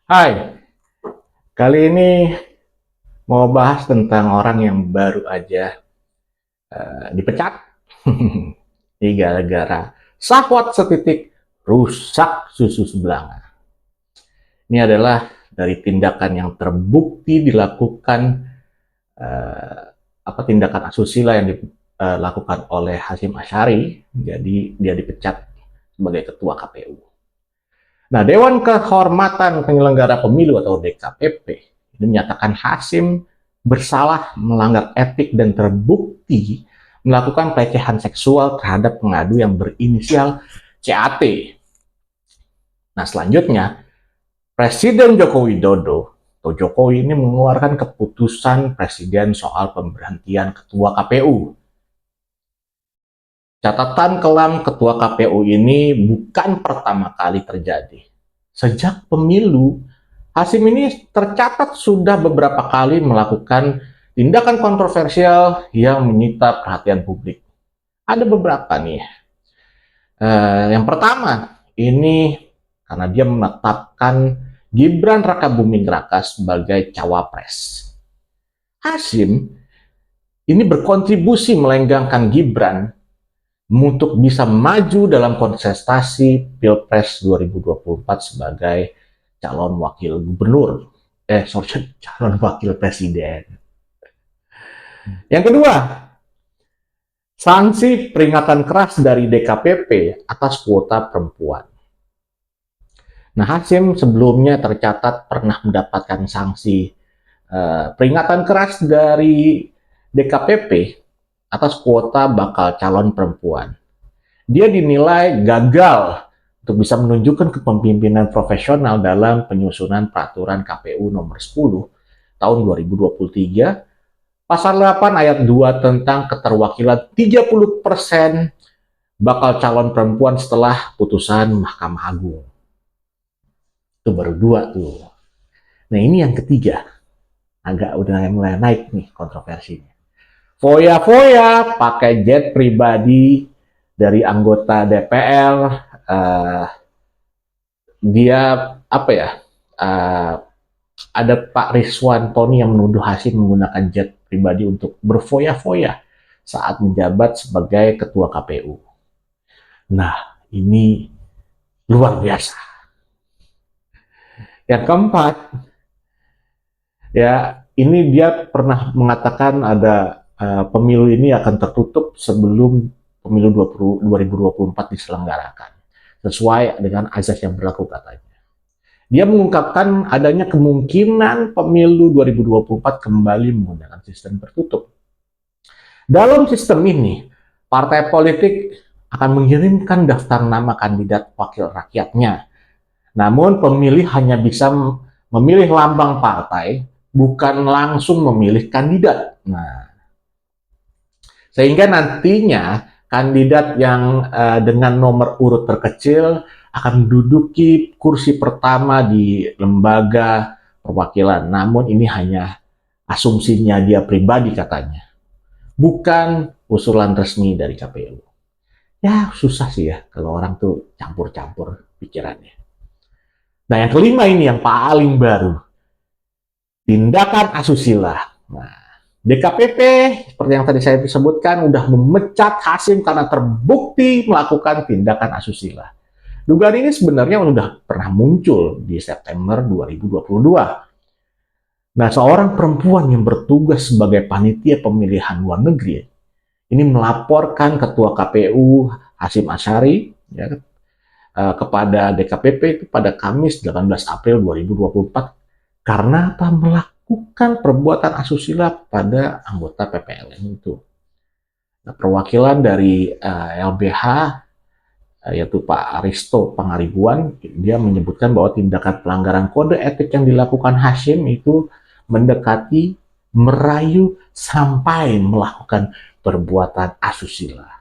Hai, kali ini mau bahas tentang orang yang baru aja dipecat. Ini gara-gara sahwat setitik rusak susu sebelanga. Ini adalah dari tindakan yang terbukti dilakukan eh, tindakan asusila yang dilakukan oleh Hasyim Asyari. Jadi dia dipecat sebagai ketua KPU. Nah, Dewan Kehormatan Penyelenggara Pemilu atau DKPP ini menyatakan Hasyim bersalah melanggar etik dan terbukti melakukan pelecehan seksual terhadap pengadu yang berinisial CAT. Nah, selanjutnya Presiden Joko Widodo atau Jokowi ini mengeluarkan keputusan presiden soal pemberhentian ketua KPU. Catatan kelam ketua KPU ini bukan pertama kali terjadi. Sejak pemilu, Hasyim ini tercatat sudah beberapa kali melakukan tindakan kontroversial yang menyita perhatian publik. Ada beberapa nih. Yang pertama, ini karena dia menetapkan Gibran Rakabuming Raka sebagai cawapres. Hasyim ini berkontribusi melenggangkan Gibran untuk bisa maju dalam kontestasi Pilpres 2024 sebagai calon wakil gubernur. Calon wakil presiden. Yang kedua, sanksi peringatan keras dari DKPP atas kuota perempuan. Nah, Hasyim sebelumnya tercatat pernah mendapatkan sanksi peringatan keras dari DKPP atas kuota bakal calon perempuan. Dia dinilai gagal untuk bisa menunjukkan kepemimpinan profesional dalam penyusunan peraturan KPU nomor 10 tahun 2023 pasal 8 ayat 2 tentang keterwakilan 30% bakal calon perempuan setelah putusan Mahkamah Agung. Itu baru dua tuh. Nah, ini yang ketiga. Agak udah mulai naik nih kontroversinya. Foya-foya pakai jet pribadi dari anggota DPR, dia apa ya? Ada Pak Rizwan Tony yang menuduh Hasyim menggunakan jet pribadi untuk berfoya-foya saat menjabat sebagai ketua KPU. Nah, ini luar biasa. Yang keempat, ya ini dia pernah mengatakan ada pemilu ini akan tertutup sebelum pemilu 2024 diselenggarakan. Sesuai dengan azas yang berlaku katanya. Dia mengungkapkan adanya kemungkinan pemilu 2024 kembali menggunakan sistem tertutup. Dalam sistem ini, partai politik akan mengirimkan daftar nama kandidat wakil rakyatnya. Namun pemilih hanya bisa memilih lambang partai, bukan langsung memilih kandidat. Nah, sehingga nantinya kandidat yang dengan nomor urut terkecil akan menduduki kursi pertama di lembaga perwakilan. Namun ini hanya asumsinya dia pribadi katanya. Bukan usulan resmi dari KPU. Ya susah sih ya kalau orang tuh campur-campur pikirannya. Nah yang kelima ini yang paling baru. Tindakan asusila. Nah, DKPP seperti yang tadi saya sebutkan udah memecat Hasyim karena terbukti melakukan tindakan asusila. Dugaan ini sebenarnya sudah pernah muncul di September 2022. Nah, seorang perempuan yang bertugas sebagai panitia pemilihan luar negeri ini melaporkan ketua KPU Hasyim Asyari ya, kepada DKPP itu pada Kamis 18 April 2024 karena apa? Melakukan perbuatan asusila pada anggota PPLN itu. Nah, perwakilan dari LBH yaitu Pak Aristo Pangaribuan, dia menyebutkan bahwa tindakan pelanggaran kode etik yang dilakukan Hasyim itu mendekati, merayu, sampai melakukan perbuatan asusila.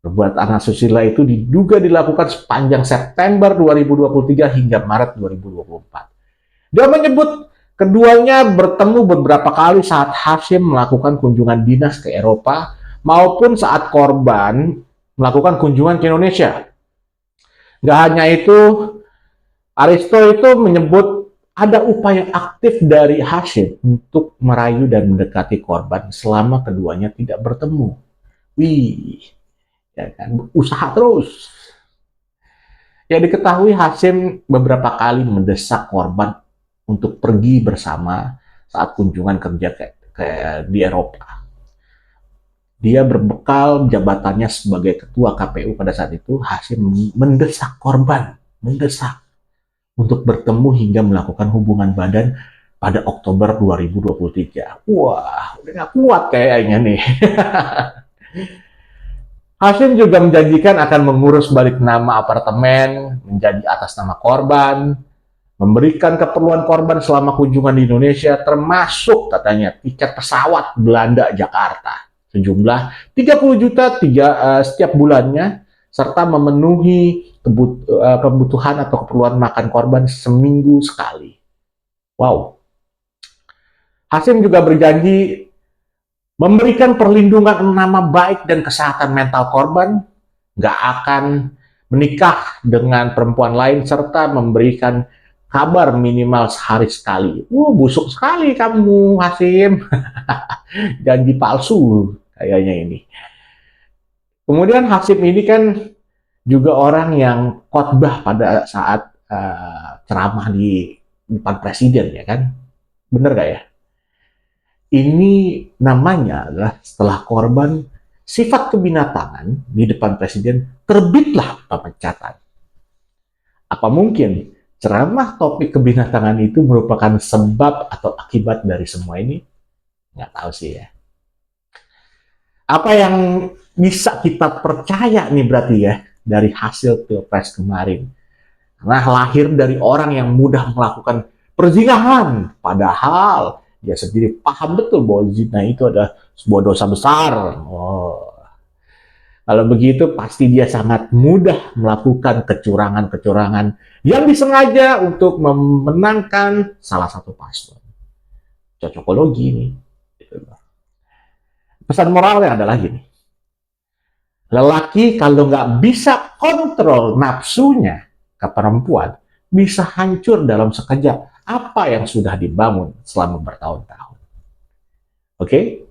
Perbuatan asusila itu diduga dilakukan sepanjang September 2023 hingga Maret 2024. Dia menyebut keduanya bertemu beberapa kali saat Hasyim melakukan kunjungan dinas ke Eropa maupun saat korban melakukan kunjungan ke Indonesia. Gak hanya itu, Aristo itu menyebut ada upaya aktif dari Hashim untuk merayu dan mendekati korban selama keduanya tidak bertemu. Wih, ya kan, usaha terus. Ya diketahui Hashim beberapa kali mendesak korban untuk pergi bersama saat kunjungan kerja di Eropa. Dia berbekal jabatannya sebagai ketua KPU pada saat itu, Hashim mendesak korban, mendesak untuk bertemu hingga melakukan hubungan badan pada Oktober 2023. Wah, udah gak kuat kayaknya nih. Hashim juga menjanjikan akan mengurus balik nama apartemen menjadi atas nama korban, memberikan keperluan korban selama kunjungan di Indonesia, termasuk katanya tiket pesawat Belanda-Jakarta sejumlah 30 juta setiap bulannya, serta memenuhi kebutuhan atau keperluan makan korban seminggu sekali. Wow. Hashim juga berjanji memberikan perlindungan nama baik dan kesehatan mental korban, nggak akan menikah dengan perempuan lain, serta memberikan kabar minimal sehari sekali. Busuk sekali kamu, Hashim. Janji palsu kayaknya ini. Kemudian Hashim ini kan juga orang yang khotbah pada saat ceramah di depan presiden, ya kan? Bener gak ya? Ini namanya adalah setelah korban sifat kebinatangan di depan presiden, terbitlah pemecatan. Apa mungkin ceramah topik kebinatangan itu merupakan sebab atau akibat dari semua ini? Nggak tahu sih ya. Apa yang bisa kita percaya nih berarti ya dari hasil Pilpres kemarin? Karena lahir dari orang yang mudah melakukan perzinahan, padahal dia sendiri paham betul bahwa zina itu adalah sebuah dosa besar. Kalau begitu pasti dia sangat mudah melakukan kecurangan-kecurangan yang disengaja untuk memenangkan salah satu paslon. Cocokologi ini. Pesan moralnya adalah gini. Lelaki kalau nggak bisa kontrol nafsunya ke perempuan, bisa hancur dalam sekejap apa yang sudah dibangun selama bertahun-tahun. Oke?